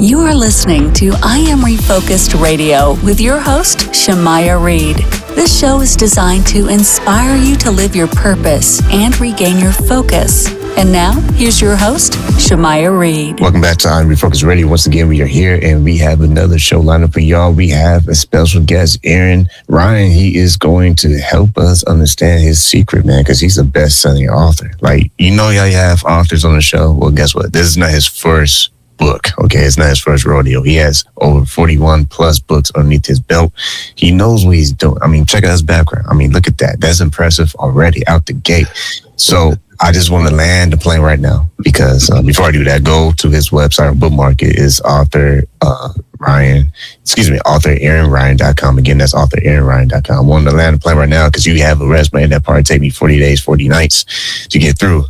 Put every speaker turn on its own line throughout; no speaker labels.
You are listening to I Am Refocused Radio with your host, Shamaya Reed. This show is designed to inspire you to live your purpose and regain your focus. And now, here's your host, Shamaya Reed.
Welcome back to I Am Refocused Radio. Once again, we are here and we have another show lined up for y'all. We have a special guest, Aaron Ryan. He is going to help us understand his secret, man, because he's a best-selling author. Like, you know, y'all have authors on the show. Well, guess what? This is not his first book. Okay, it's not his first rodeo. He has over 41 plus books underneath his belt. He knows what he's doing. I mean, check out his background. I mean, look at that. That's impressive already out the gate. So I just want to land the plane right now because before I do that, go to his website or bookmark it. Is authoraaronryan.com. Again, that's authoraaronryan.com. I wanted to land the plane right now because you have a resume that probably take me 40 days, 40 nights to get through.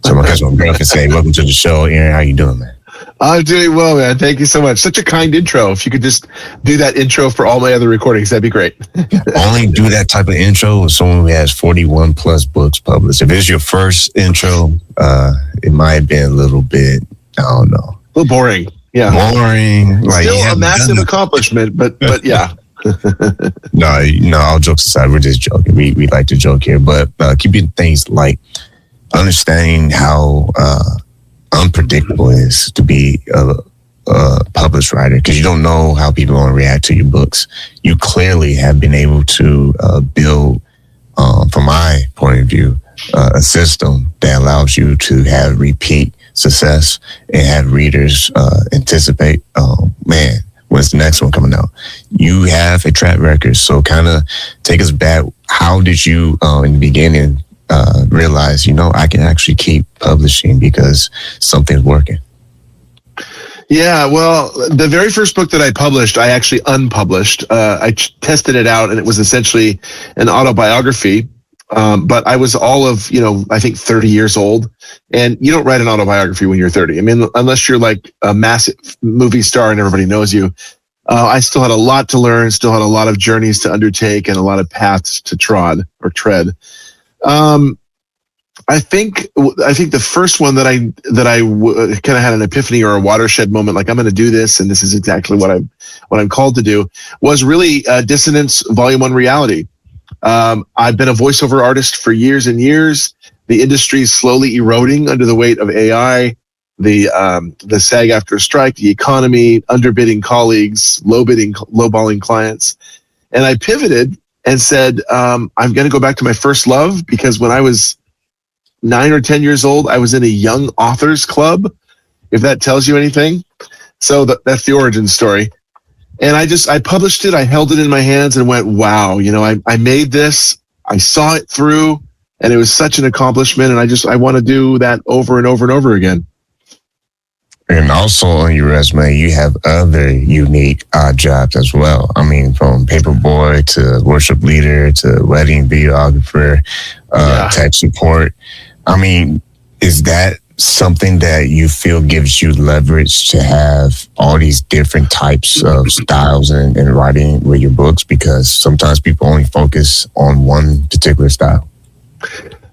So my cousin girl can say, welcome to the show. Aaron, how you doing, man?
I'm doing well, man. Thank you so much. Such a kind intro. If you could just do that intro for all my other recordings, that'd be great.
Only do that type of intro with someone who has 41 plus books published. If it's your first intro, it might have been a little bit, I don't know.
A little boring. Yeah.
Boring. Like,
still a massive accomplishment, but yeah.
No, all jokes aside, we're just joking. We like to joke here, but keeping things light, understanding how unpredictable it is to be a published writer because you don't know how people are going to react to your books. You clearly have been able to build, from my point of view, a system that allows you to have repeat success and have readers anticipate, man, when's the next one coming out? You have a track record. So kind of take us back. How did you, in the beginning, realize, I can actually keep publishing because something's working?
Yeah, well, the very first book that I published, I actually unpublished. I tested it out and it was essentially an autobiography. But I was all of, I think 30 years old. And you don't write an autobiography when you're 30. I mean, unless you're like a massive movie star and everybody knows you. I still had a lot to learn, still had a lot of journeys to undertake and a lot of paths to tread. I think the first one that I kind of had an epiphany or a watershed moment, like I'm going to do this, and this is exactly what I'm called to do, was really Dissonance Volume 1 Reality. I've been a voiceover artist for years and years. The industry is slowly eroding under the weight of AI, the SAG after a strike, the economy, underbidding colleagues, lowballing clients, and I pivoted and said, I'm going to go back to my first love because when I was 9 or 10 years old, I was in a young authors club, if that tells you anything. So that's the origin story. And I published it. I held it in my hands and went, wow, I made this. I saw it through and it was such an accomplishment. And I want to do that over and over and over again.
And also on your resume, you have other unique odd jobs as well. I mean, from paperboy to worship leader to wedding videographer, tech support. I mean, is that something that you feel gives you leverage to have all these different types of styles and writing with your books? Because sometimes people only focus on one particular style.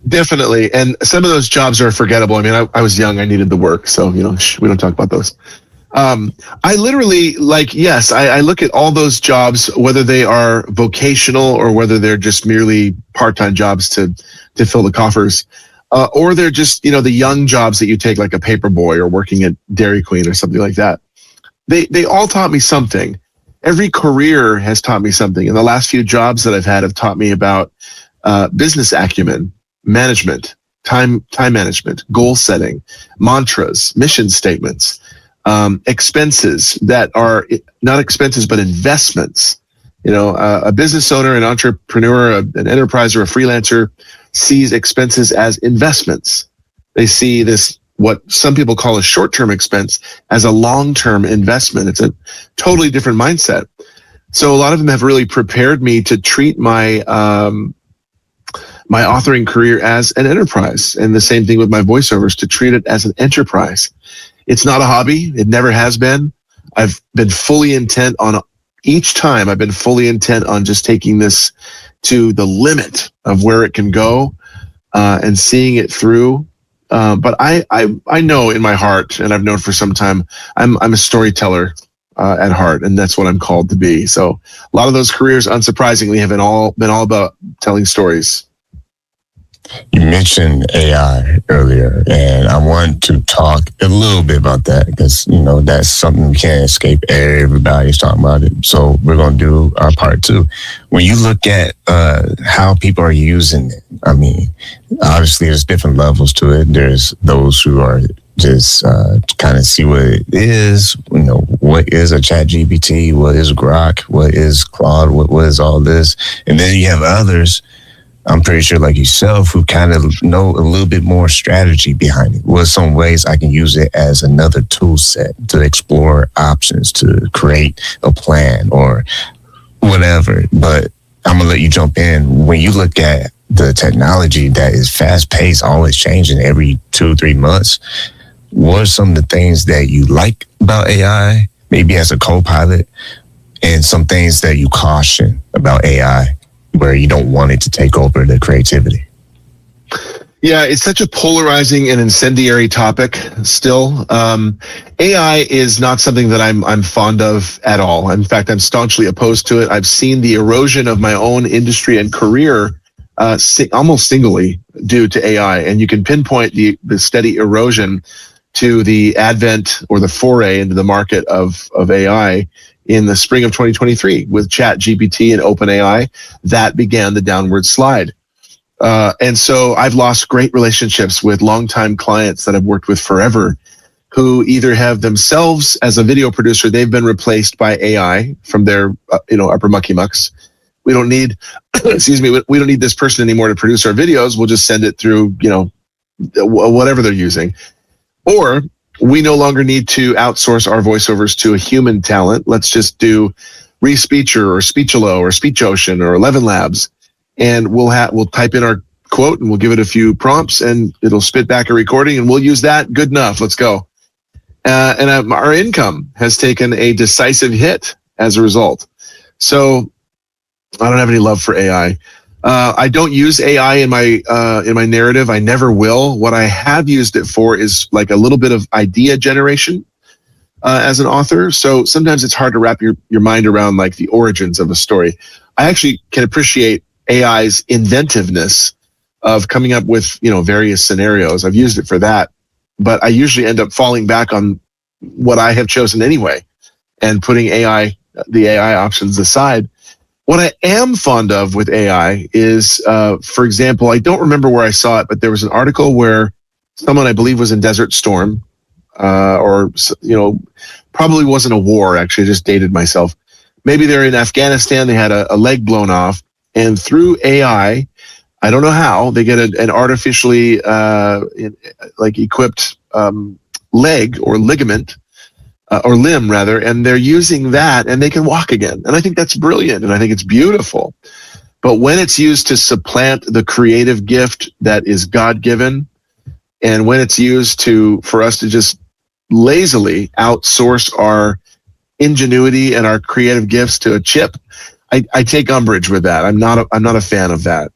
Definitely. And some of those jobs are forgettable. I mean, I was young. I needed the work. So, we don't talk about those. I literally I look at all those jobs, whether they are vocational or whether they're just merely part-time jobs to fill the coffers, or they're just, the young jobs that you take like a paper boy or working at Dairy Queen or something like that. They all taught me something. Every career has taught me something. And the last few jobs that I've had have taught me about business acumen, management, time management, goal setting, mantras, mission statements, expenses that are not expenses, but investments. A business owner, an entrepreneur, an enterprise, or a freelancer sees expenses as investments. They see this, what some people call a short-term expense, as a long-term investment. It's a totally different mindset. So a lot of them have really prepared me to treat my authoring career as an enterprise. And the same thing with my voiceovers, to treat it as an enterprise. It's not a hobby. It never has been. I've been fully intent on just taking this to the limit of where it can go, and seeing it through But I know in my heart, and I've known for some time, I'm a storyteller at heart, and that's what I'm called to be. So a lot of those careers, unsurprisingly, have been all about telling stories.
You mentioned AI earlier, and I want to talk a little bit about that because, that's something we can't escape. Everybody's talking about it. So we're going to do our part two. When you look at how people are using it, I mean, obviously there's different levels to it. There's those who are just kind of see what it is, what is a chat GPT, what is Grok, what is Claude, what is all this. And then you have others, I'm pretty sure like yourself, who kind of know a little bit more strategy behind it. What some ways I can use it as another tool set to explore options, to create a plan or whatever. But I'm going to let you jump in. When you look at the technology that is fast paced, always changing every 2-3 months, what are some of the things that you like about AI, maybe as a co-pilot, and some things that you caution about AI where you don't want it to take over the creativity?
Yeah, it's such a polarizing and incendiary topic still. AI is not something that I'm fond of at all. In fact, I'm staunchly opposed to it. I've seen the erosion of my own industry and career almost singly due to AI. And you can pinpoint the steady erosion to the advent or the foray into the market of AI in the spring of 2023 with Chat GPT and OpenAI. That began the downward slide. And so I've lost great relationships with longtime clients that I've worked with forever, who either have themselves, as a video producer, they've been replaced by AI from their upper mucky mucks. We don't need, we don't need this person anymore to produce our videos. We'll just send it through, whatever they're using. Or we no longer need to outsource our voiceovers to a human talent. Let's just do Respeecher or Speechalo or SpeechOcean or 11 Labs. And we'll type in our quote and we'll give it a few prompts and it'll spit back a recording and we'll use that. Good enough. Let's go. And our income has taken a decisive hit as a result. So I don't have any love for AI. I don't use AI in my narrative. I never will. What I have used it for is like a little bit of idea generation as an author. So sometimes it's hard to wrap your mind around like the origins of a story. I actually can appreciate AI's inventiveness of coming up with, various scenarios. I've used it for that, but I usually end up falling back on what I have chosen anyway and putting the AI options aside. What I am fond of with AI is, for example, I don't remember where I saw it, but there was an article where someone I believe was in Desert Storm, or, probably wasn't a war, actually, I just dated myself. Maybe they're in Afghanistan, they had a leg blown off, and through AI, I don't know how, they get an artificially equipped leg or ligament, or limb rather, and they're using that and they can walk again. And I think that's brilliant and I think it's beautiful. But when it's used to supplant the creative gift that is God-given, and when it's used for us to just lazily outsource our ingenuity and our creative gifts to a chip, I take umbrage with that. I'm not a fan of that.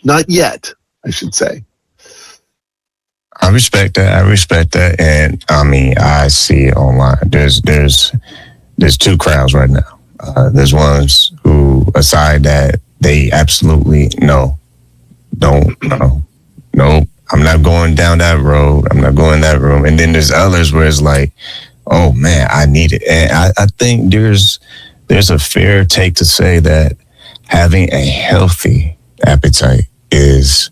Not yet, I should say.
I respect that. And I mean, I see it online. There's two crowds right now. There's ones who aside that they absolutely no, I'm not going down that road. I'm not going in that room. And then there's others where it's like, oh man, I need it. And I think there's a fair take to say that having a healthy appetite is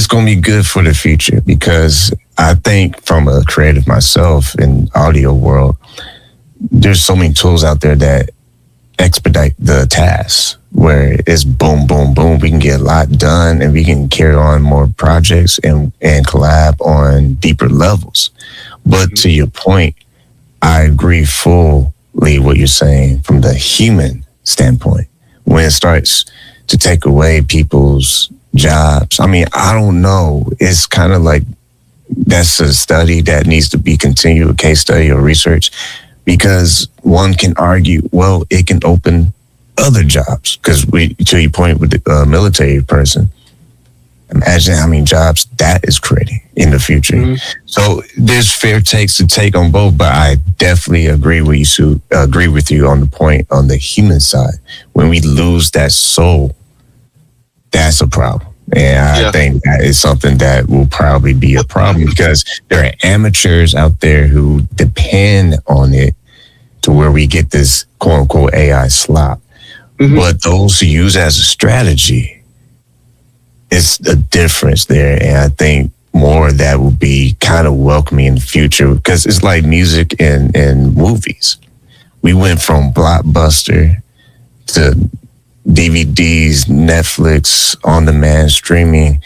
going to be good for the future, because I think from a creative myself in audio world, there's so many tools out there that expedite the tasks where it's boom, boom, boom. We can get a lot done and we can carry on more projects and collab on deeper levels. But to your point, I agree fully what you're saying from the human standpoint. When it starts to take away people's jobs, I mean, I don't know. It's kind of like that's a study that needs to be continued, a case study or research, because one can argue, well, it can open other jobs. Because to your point with the military person, Imagine how many jobs that is creating in the future. Mm-hmm. So there's fair takes to take on both, but I definitely agree with you, Sue. Agree with you on the point on the human side. When we lose that soul, that's a problem. And I think that is something that will probably be a problem because there are amateurs out there who depend on it to where we get this quote unquote AI slop. Mm-hmm. But those who use it as a strategy, it's a difference there. And I think more of that will be kind of welcoming in the future because it's like music and movies. We went from Blockbuster to DVDs, Netflix, on-demand streaming,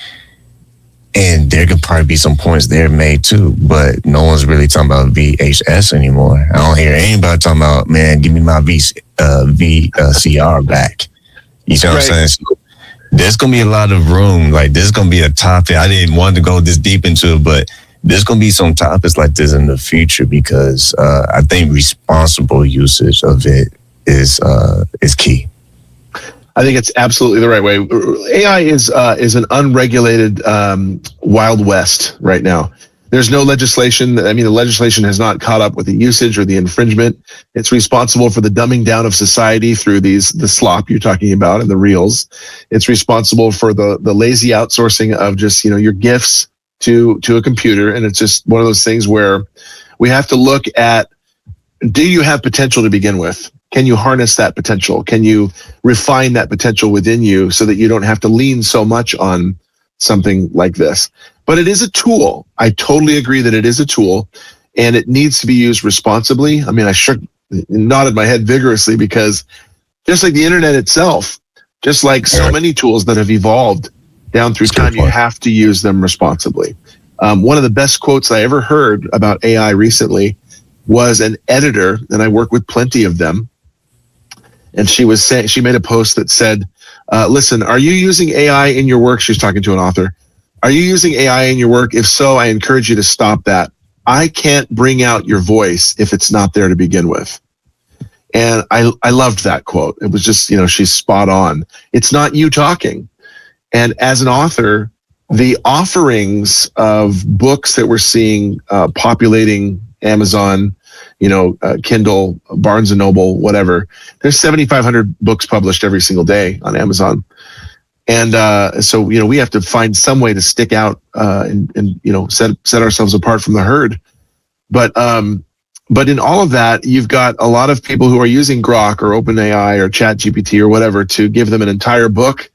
and there could probably be some points there made too, but no one's really talking about VHS anymore. I don't hear anybody talking about, man, give me my VCR back. You see what I'm saying? So there's going to be a lot of room. Like, this is going to be a topic. I didn't want to go this deep into it, but there's going to be some topics like this in the future because I think responsible usage of it is key.
I think it's absolutely the right way. AI is an unregulated Wild West right now. There's no legislation. I mean, the legislation has not caught up with the usage or the infringement. It's responsible for the dumbing down of society through the slop you're talking about and the reels. It's responsible for the lazy outsourcing of just, your gifts to a computer. And it's just one of those things where we have to look at, do you have potential to begin with? Can you harness that potential? Can you refine that potential within you so that you don't have to lean so much on something like this? But it is a tool. I totally agree that it is a tool and it needs to be used responsibly. I mean, I nodded my head vigorously because just like the internet itself, just like so many tools that have evolved down through time, you have to use them responsibly. One of the best quotes I ever heard about AI recently was an editor, and I work with plenty of them. And she made a post that said, listen, are you using AI in your work? She's talking to an author. Are you using AI in your work? If so, I encourage you to stop that. I can't bring out your voice if it's not there to begin with. And I loved that quote. It was just, she's spot on. It's not you talking. And as an author, the offerings of books that we're seeing populating Amazon, Kindle, Barnes and Noble, whatever. There's 7,500 books published every single day on Amazon. And so, we have to find some way to stick out and set ourselves apart from the herd. But in all of that, you've got a lot of people who are using Grok or OpenAI or ChatGPT or whatever to give them an entire book.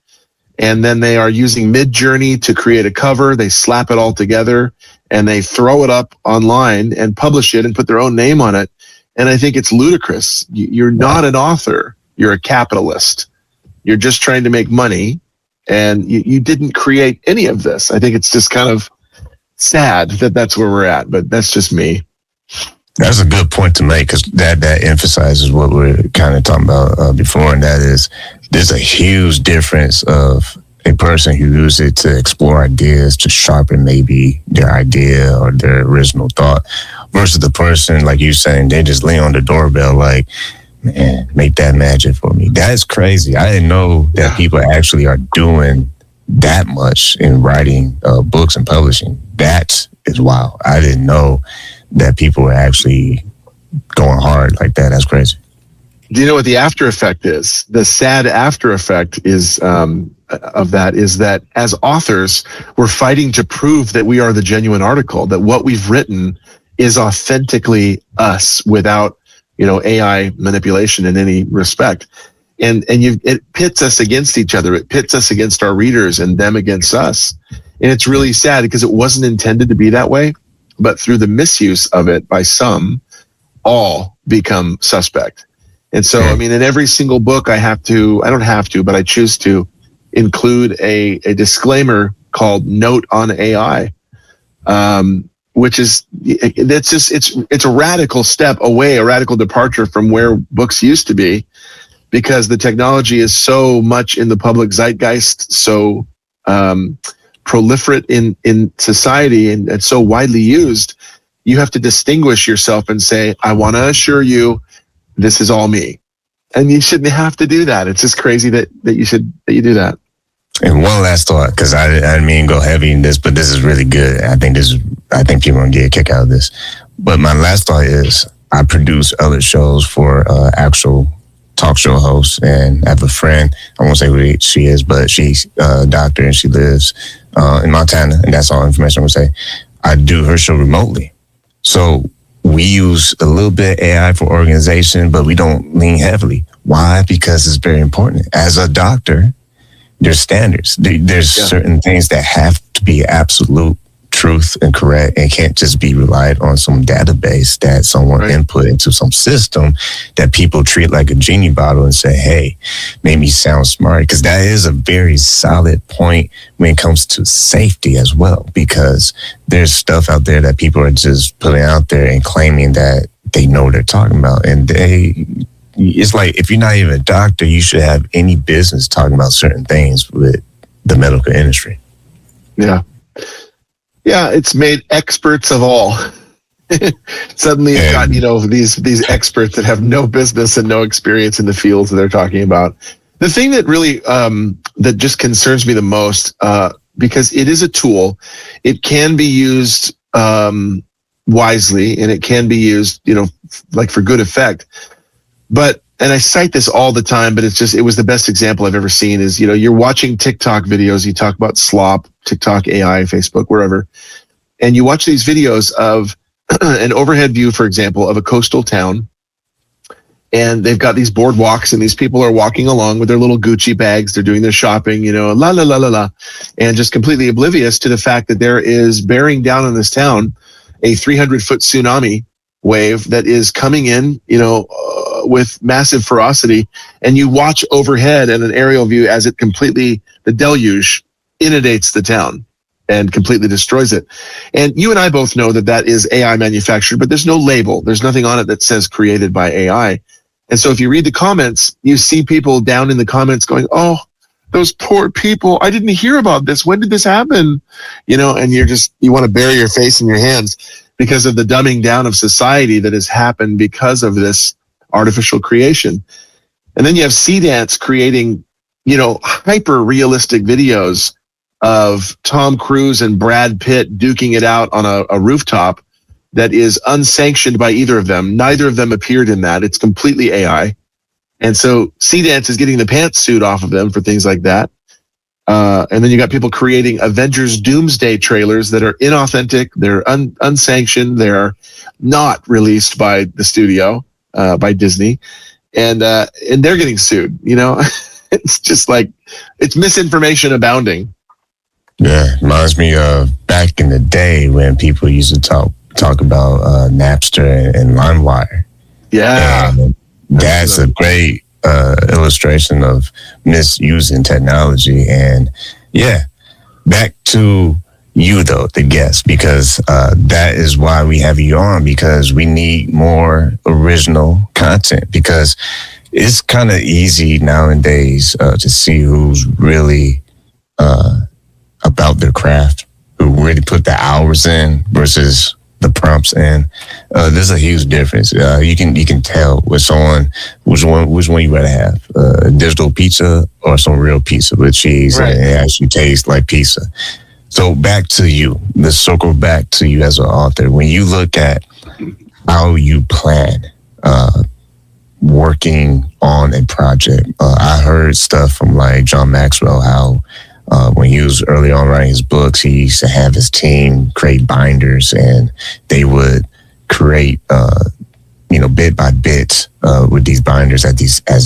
And then they are using Midjourney to create a cover. They slap it all together and they throw it up online and publish it and put their own name on it. And I think it's ludicrous. You're not an author. You're a capitalist. You're just trying to make money. And you didn't create any of this. I think it's just kind of sad that that's where we're at. But that's just me.
That's a good point to make because that emphasizes what we're kind of talking about before. And that is, there's a huge difference of a person who uses it to explore ideas, to sharpen maybe their idea or their original thought versus the person, like you're saying, they just lean on the doorbell like, man, make that magic for me. That's crazy. I didn't know that people actually are doing that much in writing books and publishing. That is wild. I didn't know that people were actually going hard like that. That's crazy.
Do you know what the after effect is? The sad after effect is of that is that as authors, we're fighting to prove that we are the genuine article, that what we've written is authentically us without, AI manipulation in any respect. And it pits us against each other. It pits us against our readers and them against us. And it's really sad because it wasn't intended to be that way, but through the misuse of it by some, all become suspect. And so, I mean, in every single book I don't have to, but I choose to include a disclaimer called Note on AI, which is, it's a radical step away, a radical departure from where books used to be, because the technology is so much in the public zeitgeist, so proliferate in society and so widely used. You have to distinguish yourself and say, I want to assure you, this is all me. And you shouldn't have to do that. It's just crazy that you do that.
And one last thought, because I didn't mean to go heavy in this, but this is really good. I think people are gonna get a kick out of this. But my last thought is, I produce other shows for actual talk show hosts, and I have a friend. I won't say who she is, but she's a doctor and she lives in Montana, and that's all information I'm gonna say. I do her show remotely, so we use a little bit of AI for organization, but we don't lean heavily. Why? Because it's very important. As a doctor, there's standards. There's certain things that have to be absolute truth and correct, and can't just be relied on some database that someone input into some system that people treat like a genie bottle and say, hey, made me sound smart. Because that is a very solid point when it comes to safety as well, because there's stuff out there that people are just putting out there and claiming that they know what they're talking about. And it's like, if you're not even a doctor, you should have any business talking about certain things with the medical industry.
Yeah. Yeah, it's made experts of all. Suddenly you've got, these experts that have no business and no experience in the fields that they're talking about. The thing that really, that just concerns me the most, because it is a tool, it can be used wisely, and it can be used, like for good effect. And I cite this all the time, but it was the best example I've ever seen is, you're watching TikTok videos, you talk about slop, TikTok, AI, Facebook, wherever, and you watch these videos of an overhead view, for example, of a coastal town, and they've got these boardwalks, and these people are walking along with their little Gucci bags, they're doing their shopping, la, la, la, la, la, and just completely oblivious to the fact that there is bearing down on this town a 300-foot tsunami wave that is coming in, with massive ferocity, and you watch overhead and an aerial view as it the deluge inundates the town and completely destroys it. And you and I both know that is AI manufactured, but there's no label. There's nothing on it that says created by AI. And so if you read the comments, you see people down in the comments going, oh, those poor people, I didn't hear about this. When did this happen? And you want to bury your face in your hands because of the dumbing down of society that has happened because of this artificial creation. And then you have C-Dance creating, hyper realistic videos of Tom Cruise and Brad Pitt duking it out on a rooftop that is unsanctioned by either of them. Neither of them appeared in that. It's completely AI. And so C-Dance is getting the pantsuit off of them for things like that. And then you got people creating Avengers Doomsday trailers that are inauthentic. They're unsanctioned. They're not released by the studio. By Disney, and they're getting sued. It's just like, it's misinformation abounding.
Yeah, reminds me of back in the day when people used to talk about Napster and LimeWire.
Yeah,
and that's a great illustration of misusing technology. And yeah, back to you though, the guest, because that is why we have you on, because we need more original content, because it's kind of easy nowadays to see who's really about their craft, who really put the hours in versus the prompts in. There's a huge difference. You can tell with someone which one you rather have, digital pizza or some real pizza with cheese, and it actually tastes like pizza. So back to you. Let's circle back to you as an author. When you look at how you plan working on a project, I heard stuff from like John Maxwell, how when he was early on writing his books, he used to have his team create binders, and they would create, bit by bit with these binders as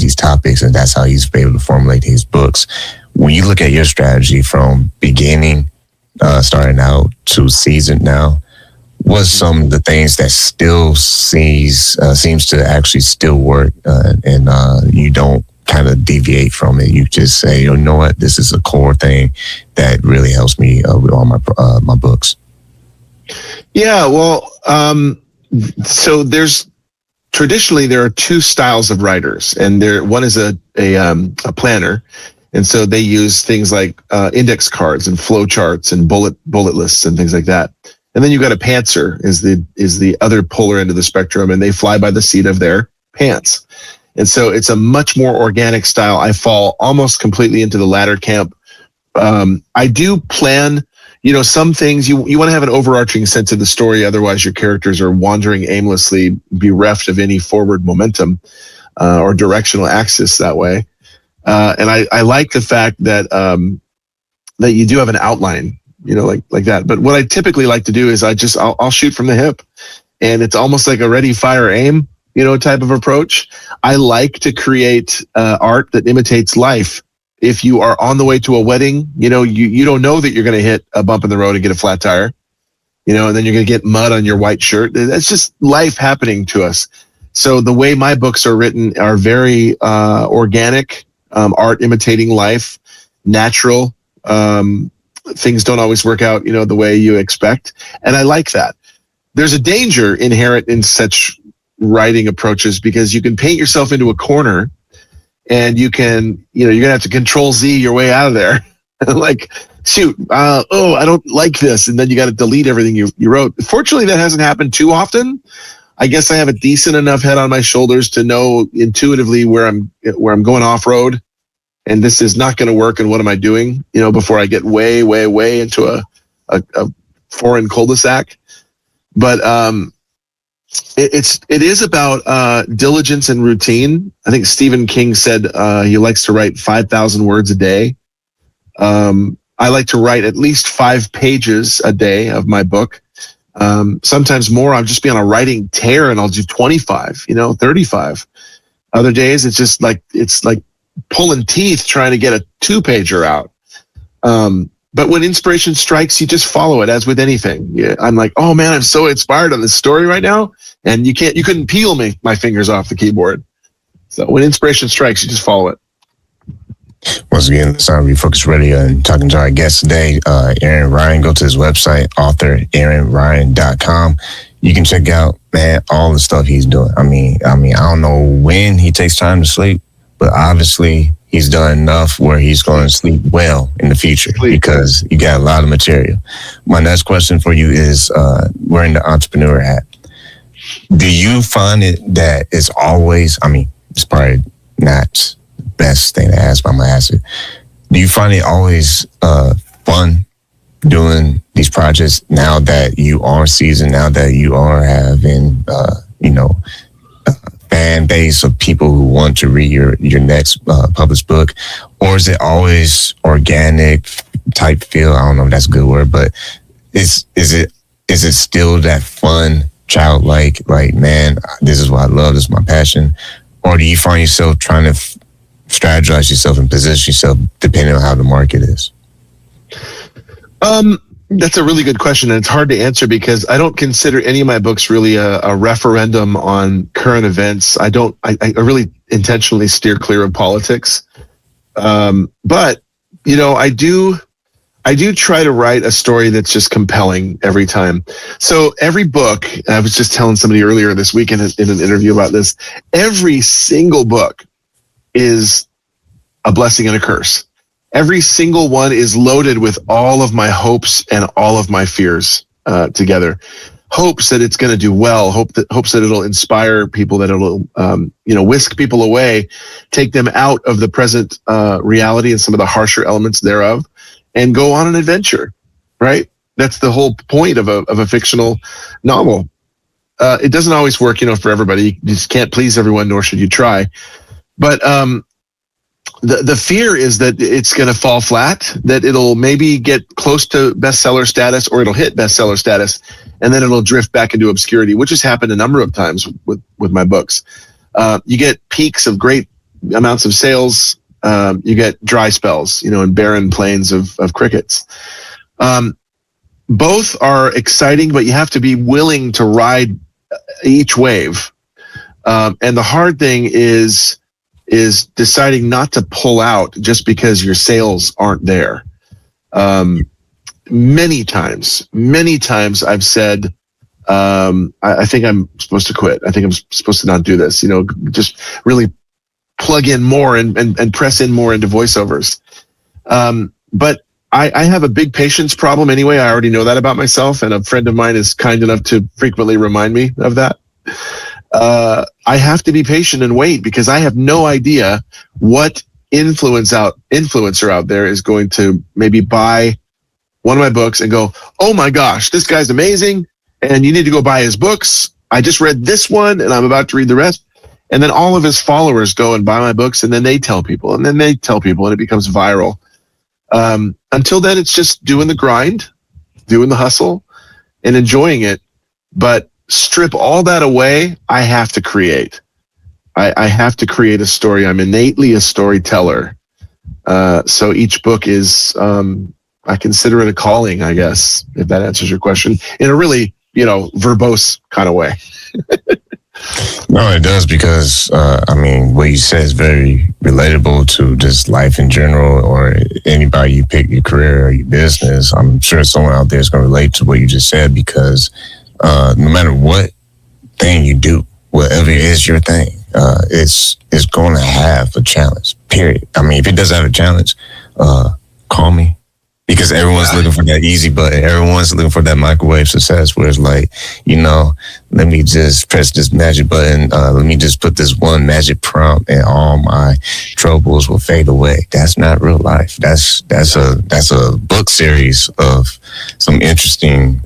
these topics, and that's how he's able to formulate his books. When you look at your strategy from beginning, starting out to season now, what's some of the things that still seems to actually still work, and you don't kind of deviate from it? You just say, you know what, this is a core thing that really helps me with all my books.
Yeah, well, so traditionally there are two styles of writers, and one is a planner. And so they use things like index cards and flow charts and bullet lists and things like that. And then you've got a pantser is the other polar end of the spectrum, and they fly by the seat of their pants. And so it's a much more organic style. I fall almost completely into the latter camp. I do plan, some things you want to have an overarching sense of the story. Otherwise your characters are wandering aimlessly, bereft of any forward momentum, or directional axis that way. And I like the fact that, that you do have an outline, like that. But what I typically like to do is I'll shoot from the hip, and it's almost like a ready, fire, aim, type of approach. I like to create art that imitates life. If you are on the way to a wedding, you don't know that you're going to hit a bump in the road and get a flat tire, and then you're going to get mud on your white shirt. That's just life happening to us. So the way my books are written are very organic, art imitating life, natural. Things don't always work out, the way you expect. And I like that. There's a danger inherent in such writing approaches, because you can paint yourself into a corner, and you can, you're going to have to Control Z your way out of there. Like, shoot, I don't like this. And then you got to delete everything you wrote. Fortunately, that hasn't happened too often. I guess I have a decent enough head on my shoulders to know intuitively where I'm going off road, and this is not going to work. And what am I doing? Before I get way, way, way into a foreign cul-de-sac. But it is about diligence and routine. I think Stephen King said he likes to write 5,000 words a day. I like to write at least 5 pages a day of my book. Sometimes more. I'll just be on a writing tear, and I'll do 25, 35. Other days it's like pulling teeth trying to get a 2-pager out. But when inspiration strikes, you just follow it, as with anything. Yeah, I'm like, oh man, I'm so inspired on this story right now, and you couldn't peel my fingers off the keyboard. So when inspiration strikes, you just follow it.
Once again, it's on Refocused Radio, and talking to our guest today, Aaron Ryan. Go to his website, authoraaronryan.com. You can check out, man, all the stuff he's doing. I mean, I don't know when he takes time to sleep, but obviously he's done enough where he's going to sleep well in the future, because you got a lot of material. My next question for you is, wearing the entrepreneur hat, do you find it that it's always, it's probably not the best thing to ask, but I'm going to ask it. Do you find it always fun doing these projects now that you are seasoned, now that you are having, fan base of people who want to read your next published book? Or is it always organic type feel? I don't know if that's a good word, but is it still that fun, childlike, like, man, this is what I love, this is my passion? Or do you find yourself trying to strategize yourself and position yourself depending on how the market is?
That's a really good question, and it's hard to answer because I don't consider any of my books really a referendum on current events. I really intentionally steer clear of politics. But I do try to write a story that's just compelling every time. So every book, I was just telling somebody earlier this week in an interview about this, every single book is a blessing and a curse. Every single one is loaded with all of my hopes and all of my fears together. Hopes that it's going to do well. Hopes that it'll inspire people, that it'll whisk people away, take them out of the present reality and some of the harsher elements thereof, and go on an adventure. Right? That's the whole point of a fictional novel. It doesn't always work, for everybody. You just can't please everyone, nor should you try. But the fear is that it's going to fall flat, that it'll maybe get close to bestseller status, or it'll hit bestseller status, and then it'll drift back into obscurity, which has happened a number of times with my books. You get peaks of great amounts of sales. You get dry spells, and barren plains of crickets. Both are exciting, but you have to be willing to ride each wave. And the hard thing is deciding not to pull out just because your sales aren't there. Many times I've said, I think I'm supposed to quit. I think I'm supposed to not do this, just really plug in more and press in more into voiceovers. But I have a big patience problem anyway. I already know that about myself, and a friend of mine is kind enough to frequently remind me of that. I have to be patient and wait, because I have no idea what influencer out there is going to maybe buy one of my books and go, oh my gosh, this guy's amazing, and you need to go buy his books. I just read this one and I'm about to read the rest. And then all of his followers go and buy my books, and then they tell people, and then they tell people, and it becomes viral. Until then, it's just doing the grind, doing the hustle, and enjoying it. But strip all that away, I have to create. I have to create a story. I'm innately a storyteller. So each book is, I consider it a calling, I guess, if that answers your question, in a really, verbose kind of way.
No, it does, because, what you said is very relatable to just life in general, or anybody you pick, your career or your business. I'm sure someone out there is going to relate to what you just said, because no matter what thing you do, whatever is your thing, it's going to have a challenge, period. If it doesn't have a challenge, call me. Because everyone's looking for that easy button. Everyone's looking for that microwave success where it's like, let me just press this magic button. Let me just put this one magic prompt and all my troubles will fade away. That's not real life. That's a book series of some interesting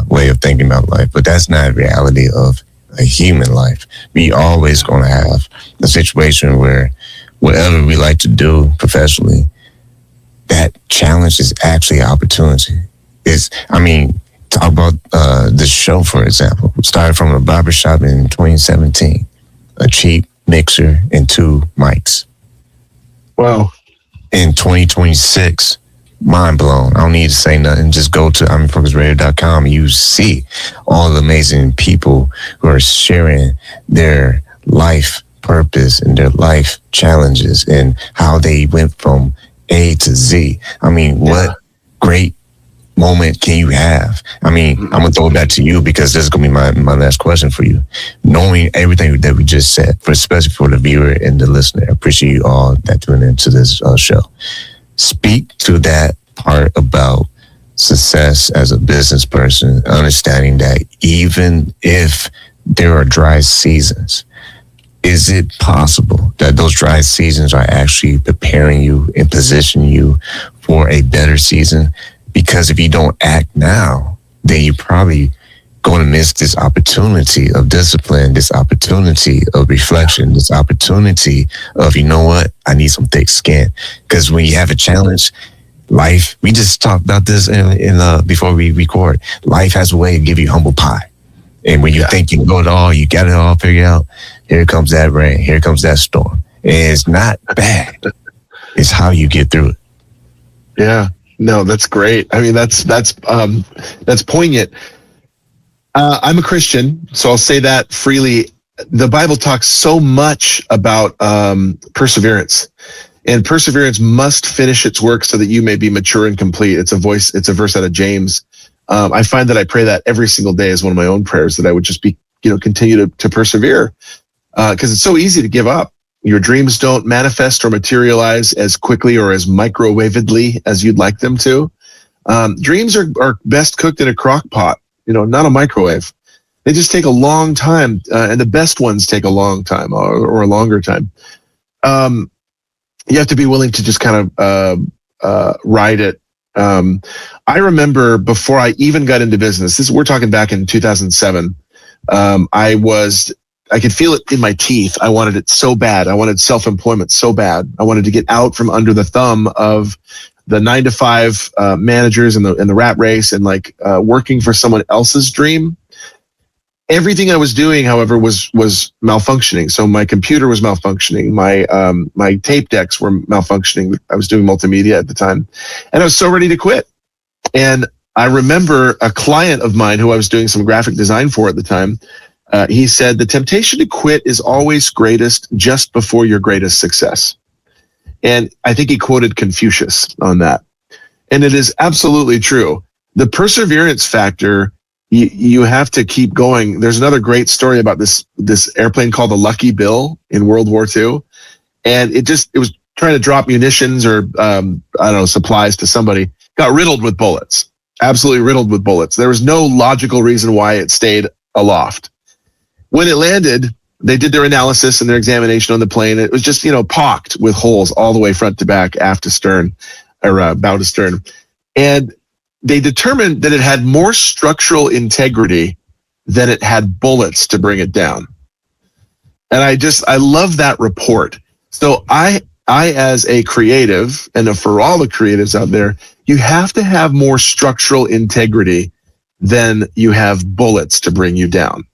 way of thinking about life. But that's not reality of a human life. We always going to have a situation where whatever we like to do professionally, that challenge is actually an opportunity. Talk about this show, for example. We started from a barbershop in 2017, a cheap mixer and 2 mics.
Wow.
In 2026, mind blown. I don't need to say nothing. Just go to I'mRefocusRadio.com. You see all the amazing people who are sharing their life purpose and their life challenges and how they went from A to Z. What great moment can you have? I'm going to throw it back to you, because this is going to be my last question for you. Knowing everything that we just said, especially for the viewer and the listener, I appreciate you all that tune into this show. Speak to that part about success as a business person, understanding that even if there are dry seasons, is it possible that those dry seasons are actually preparing you and positioning you for a better season? Because if you don't act now, then you're probably going to miss this opportunity of discipline, this opportunity of reflection, this opportunity of, I need some thick skin. Because when you have a challenge, life, we just talked about this in before we record, life has a way to give you humble pie. And when you think you know it all, you got it all figured out, here comes that rain, here comes that storm. And it's not bad. It's how you get through it.
Yeah. No, that's great. That's poignant. I'm a Christian, so I'll say that freely. The Bible talks so much about perseverance, and perseverance must finish its work so that you may be mature and complete. It's a verse out of James. I find that I pray that every single day as one of my own prayers, that I would just be, continue to persevere, because it's so easy to give up. Your dreams don't manifest or materialize as quickly or as microwavedly as you'd like them to. Dreams are best cooked in a crock pot, not a microwave. They just take a long time, and the best ones take a long time or a longer time. You have to be willing to just kind of ride it. I remember before I even got into business, we're talking back in 2007, I could feel it in my teeth. I wanted it so bad. I wanted self-employment so bad. I wanted to get out from under the thumb of the 9-to-5 managers and the rat race, and working for someone else's dream. Everything I was doing, however, was malfunctioning. So my computer was malfunctioning. My tape decks were malfunctioning. I was doing multimedia at the time, and I was so ready to quit. And I remember a client of mine who I was doing some graphic design for at the time. He said, the temptation to quit is always greatest just before your greatest success. And I think he quoted Confucius on that. And it is absolutely true. The perseverance factor, you have to keep going. There's another great story about this airplane called the Lucky Bill in World War II. And it was trying to drop munitions or, supplies to somebody, got riddled with bullets, absolutely riddled with bullets. There was no logical reason why it stayed aloft. When it landed, they did their analysis and their examination on the plane. It was just, pocked with holes all the way front to back, aft to stern, or bow to stern. And they determined that it had more structural integrity than it had bullets to bring it down. And I love that report. So I as a creative, and for all the creatives out there, you have to have more structural integrity than you have bullets to bring you down.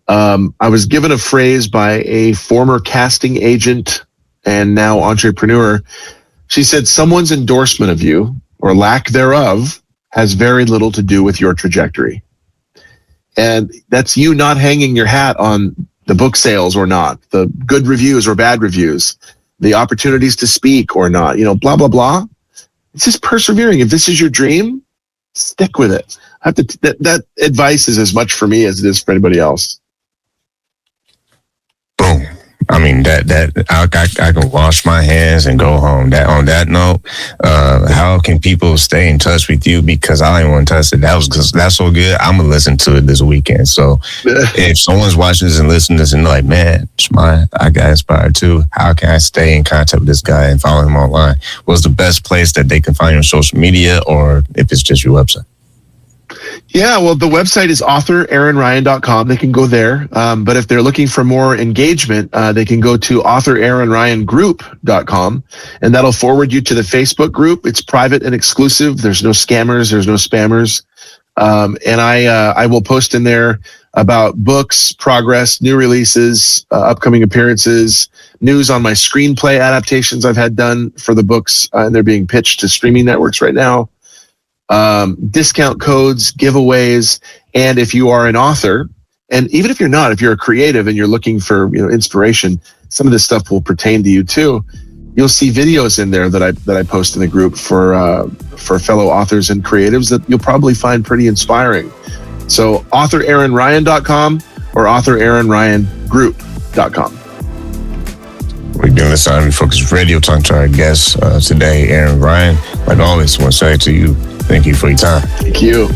I was given a phrase by a former casting agent and now entrepreneur. She said, someone's endorsement of you, or lack thereof, has very little to do with your trajectory. And that's you not hanging your hat on the book sales or not, the good reviews or bad reviews, the opportunities to speak or not, blah, blah, blah. It's just persevering. If this is your dream, stick with it. That advice is as much for me as it is for anybody else.
Boom. I mean, I can wash my hands and go home. On that note, how can people stay in touch with you? Because I didn't want to touch it. That's so good. I'm gonna listen to it this weekend. So if someone's watching this and listening to this and they're like, man, I got inspired too. How can I stay in contact with this guy and follow him online? What's the best place that they can find you on social media, or if it's just your website?
Yeah, well, the website is authoraaronryan.com. They can go there. But if they're looking for more engagement, they can go to authoraaronryangroup.com, and that'll forward you to the Facebook group. It's private and exclusive. There's no scammers. There's no spammers. And I will post in there about books, progress, new releases, upcoming appearances, news on my screenplay adaptations I've had done for the books, and they're being pitched to streaming networks right now. Discount codes, giveaways, and if you are an author, and even if you're not, if you're a creative and you're looking for inspiration, some of this stuff will pertain to you too. You'll see videos in there that I post in the group for fellow authors and creatives that you'll probably find pretty inspiring. So authoraaronryan.com or authoraaronryangroup.com.
We've been listening to Refocused Radio, talking to our guest today, Aaron Ryan. Like always, I want to say to you, thank you for your time.
Thank you.